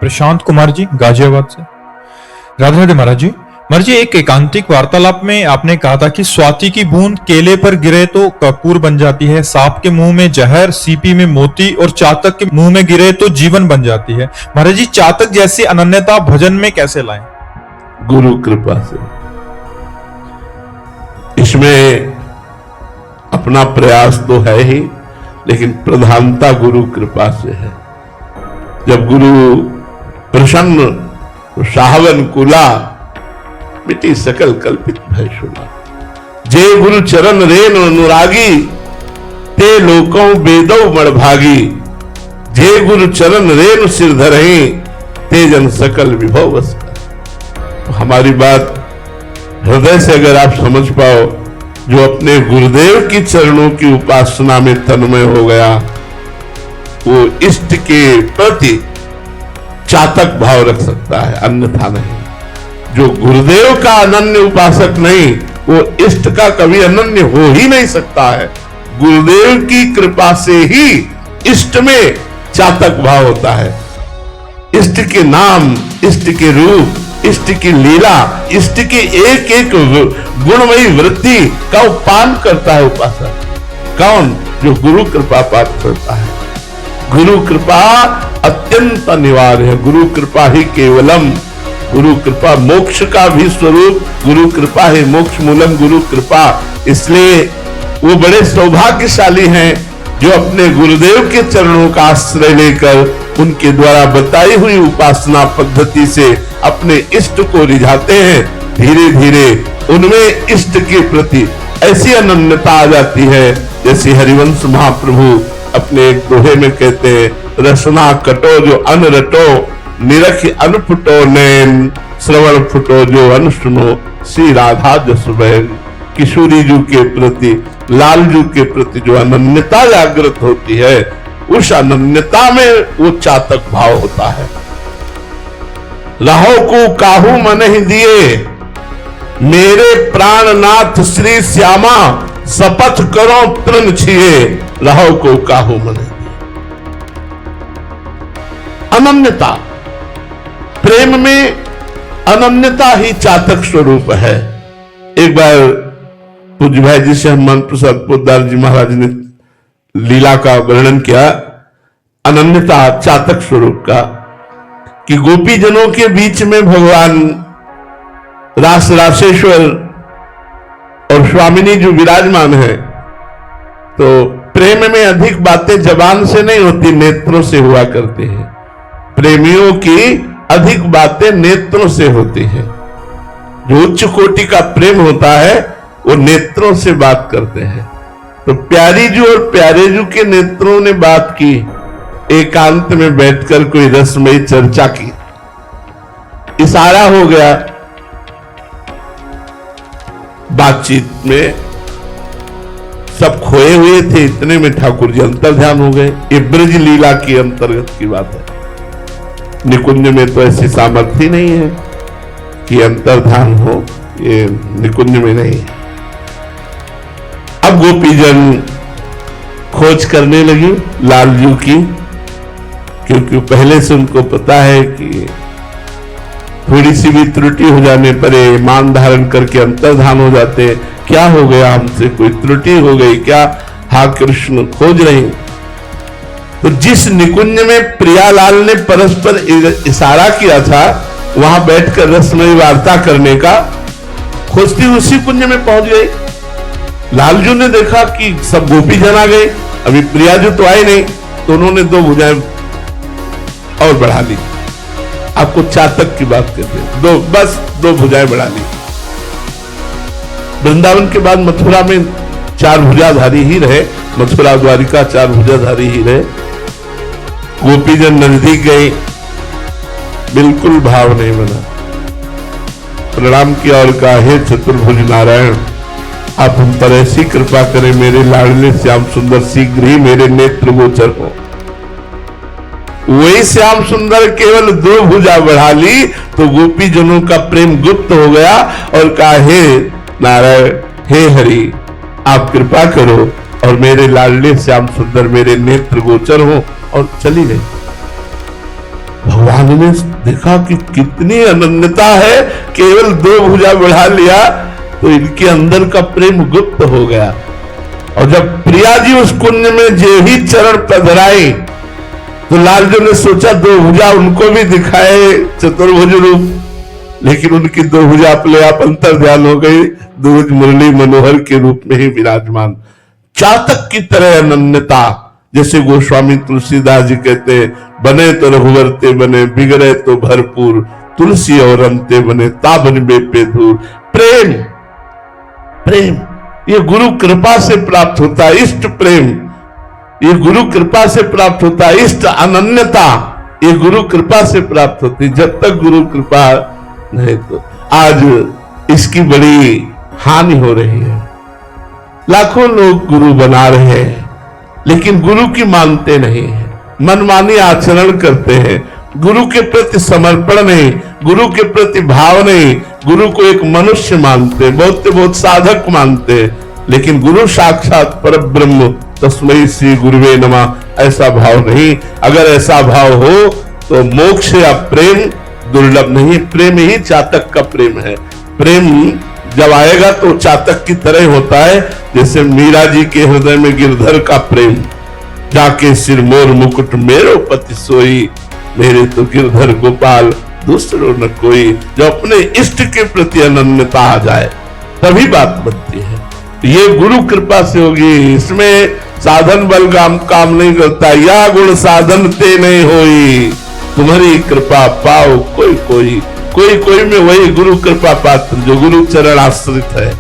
प्रशांत कुमार जी गाजियाबाद से। राधे राधे महाराज जी। महाराज जी, एक एकांतिक वार्तालाप में आपने कहा था कि स्वाति की बूंद केले पर गिरे तो कपूर बन जाती है, सांप के मुंह में जहर, सीपी में मोती और चातक के मुंह में गिरे तो जीवन बन जाती है। महाराज जी, चातक जैसी अनन्यता भजन में कैसे लाएं? गुरु कृपा से। इसमें अपना प्रयास तो है ही, लेकिन प्रधानता गुरु कृपा से है। जब गुरु प्रसन्न तो साहवन कुला, मिटी सकल कल्पित भय शुला। जे गुरु चरण रेन अनुरागी, ते लोकों बेदौ मणभागी। जे गुरु चरण रेन सिर धरहि, ते जन सकल विभव बस कर। हमारी बात हृदय से अगर आप समझ पाओ, जो अपने गुरुदेव की चरणों की उपासना में तन्मय हो गया, वो इष्ट के प्रति चातक भाव रख सकता है, अन्यथा नहीं। जो गुरुदेव का अनन्य उपासक नहीं, वो इष्ट का कभी अनन्य हो ही नहीं सकता है। गुरुदेव की कृपा से ही इष्ट में चातक भाव होता है। इष्ट के नाम, इष्ट के रूप, इष्ट की लीला, इष्ट की एक एक गुणमयी वृत्ति का उपान करता है उपासक। कौन? जो गुरु कृपा प्राप्त करता है। गुरु कृपा अत्यंत अनिवार्य है। गुरु कृपा ही केवलम। गुरु कृपा मोक्ष का भी स्वरूप, गुरु कृपा है मोक्ष मूलम गुरु कृपा। इसलिए वो बड़े सौभाग्यशाली हैं जो अपने गुरुदेव के चरणों का आश्रय लेकर उनके द्वारा बताई हुई उपासना पद्धति से अपने इष्ट को रिझाते हैं। धीरे धीरे उनमें इष्ट के प्रति ऐसी अनन्यता आ जाती है, जैसे हरिवंश महाप्रभु अपने एक दोहे में कहते हैं, रसना कटो जो अन रटो, निरख अन फुटो नैन, श्रवण फुटो जो अन सुनो, श्री राधा जस बहन। किशोरी जी के प्रति, लाल जी के प्रति जो अनन्यता जागृत होती है, उस अनन्यता में वो चातक भाव होता है। राहो को काहू मन ही दिए, मेरे प्राणनाथ श्री श्यामा, शपथ करो तृण छिए, राहो को काहू मन ही दिए। अनन्यता, प्रेम में अनन्यता ही चातक स्वरूप है। एक बार पूज्य भाई जी से हनुमान प्रसाद पोद्दार जी महाराज ने लीला का वर्णन किया, अनन्यता चातक स्वरूप का, कि गोपी जनों के बीच में भगवान रास रासेश्वर और स्वामिनी जो विराजमान है, तो प्रेम में अधिक बातें जबान से नहीं होती, नेत्रों से हुआ करते हैं। प्रेमियों की अधिक बातें नेत्रों से होती हैं। जो उच्च कोटि का प्रेम होता है वो नेत्रों से बात करते हैं। तो प्यारी जी और प्यारे जी के नेत्रों ने बात की, एकांत में बैठकर कोई रसमयी चर्चा की, इशारा हो गया बातचीत में। सब खोए हुए थे, इतने में ठाकुर जी अंतर्ध्यान हो गए। ये ब्रज लीला की अंतर्गत की बात है। निकुंज में तो ऐसी सामर्थ्य नहीं है कि अंतर्ध्यान हो, ये निकुंज में नहीं है। अब गोपीजन खोज करने लगी लालजू की, क्योंकि पहले से उनको पता है कि थोड़ी सी भी त्रुटि हो जाने पर मान धारण करके अंतर्धान हो जाते हैं। क्या हो गया हमसे, कोई त्रुटि हो गई क्या? हा कृष्ण खोज रही। तो जिस निकुंज में प्रियालाल ने परस्पर इशारा किया था, वहां बैठकर रसमयी वार्ता करने का, खोजती उसी कुंज में पहुंच गई। लालजू ने देखा कि सब गोपी जन आ गए, अभी प्रियाजू तो आए नहीं, तो उन्होंने दो भुजाएं और बढ़ा ली। आपको चातक की बात कहते हैं, दो भुजाएं बढ़ा ली। वृंदावन के बाद मथुरा में चार भुजाधारी ही रहे, मथुरा द्वारिका चार भुजाधारी ही रहे। गोपीजन नजदीक गए, बिल्कुल भाव नहीं बना। प्रणाम किया और कहा, हे चतुर्भुज नारायण, आप हम पर ऐसी कृपा करें, मेरे लाडले श्याम सुंदर शीघ्र ही मेरे नेत्र गोचर हो। वही श्याम सुंदर केवल दो भुजा बढ़ा ली तो गोपी जनों का प्रेम गुप्त हो गया और कहा, हे नारायण, हे हरि, आप कृपा करो और मेरे लाडले श्याम सुंदर मेरे नेत्र गोचर हो, और चली गई। भगवान ने देखा कि कितनी अनन्यता है, केवल 2 भुजा बढ़ा लिया तो इनके अंदर का प्रेम गुप्त हो गया। और जब प्रिया जी उस कुंज में जे ही चरण पधराए तो लालजू ने सोचा 2 भुजा उनको भी दिखाए चतुर्भुज रूप, लेकिन उनकी 2 भुजा अपने आप अंतर ध्यान हो गई, 2 मुरली मनोहर के रूप में ही विराजमान। चातक की तरह अनन्यता, जैसे गोस्वामी तुलसीदास जी कहते हैं, बने तो रघुवर ते बने, बिगड़े तो भरपूर, तुलसी और अंते बने, ताबन बेपे दूर। प्रेम, प्रेम ये गुरु कृपा से प्राप्त होता है। इष्ट प्रेम ये गुरु कृपा से प्राप्त होता है। इष्ट अनन्यता ये गुरु कृपा से प्राप्त होती। जब तक गुरु कृपा नहीं तो आज इसकी बड़ी हानि हो रही है। लाखों लोग गुरु बना रहे हैं लेकिन गुरु की मानते नहीं है, मनमानी आचरण करते हैं, गुरु के प्रति समर्पण नहीं, गुरु के प्रति भाव नहीं, गुरु को एक मनुष्य मानते, बहुत साधक मानते, लेकिन गुरु साक्षात परब्रह्म तस्मै श्री गुरुवे नमः ऐसा भाव नहीं। अगर ऐसा भाव हो तो मोक्ष या प्रेम दुर्लभ नहीं। प्रेम ही चातक का प्रेम है। प्रेम जब आएगा तो चातक की तरह होता है, जैसे मीरा जी के हृदय में गिरधर का प्रेम, जाके सिर मोर मुकुट मेरो पति सोई, मेरे तो गिरधर गोपाल दूसरो न कोई। जो अपने इष्ट के प्रति अनन्यता आ जाए तभी बात बनती है। ये गुरु कृपा से होगी। इसमें साधन बल काम नहीं करता। या गुण साधन ते नहीं होई, तुम्हारी कृपा पाओ कोई कोई, कोई कोई में वही गुरु कृपा पात्र जो गुरु चरण आश्रित है।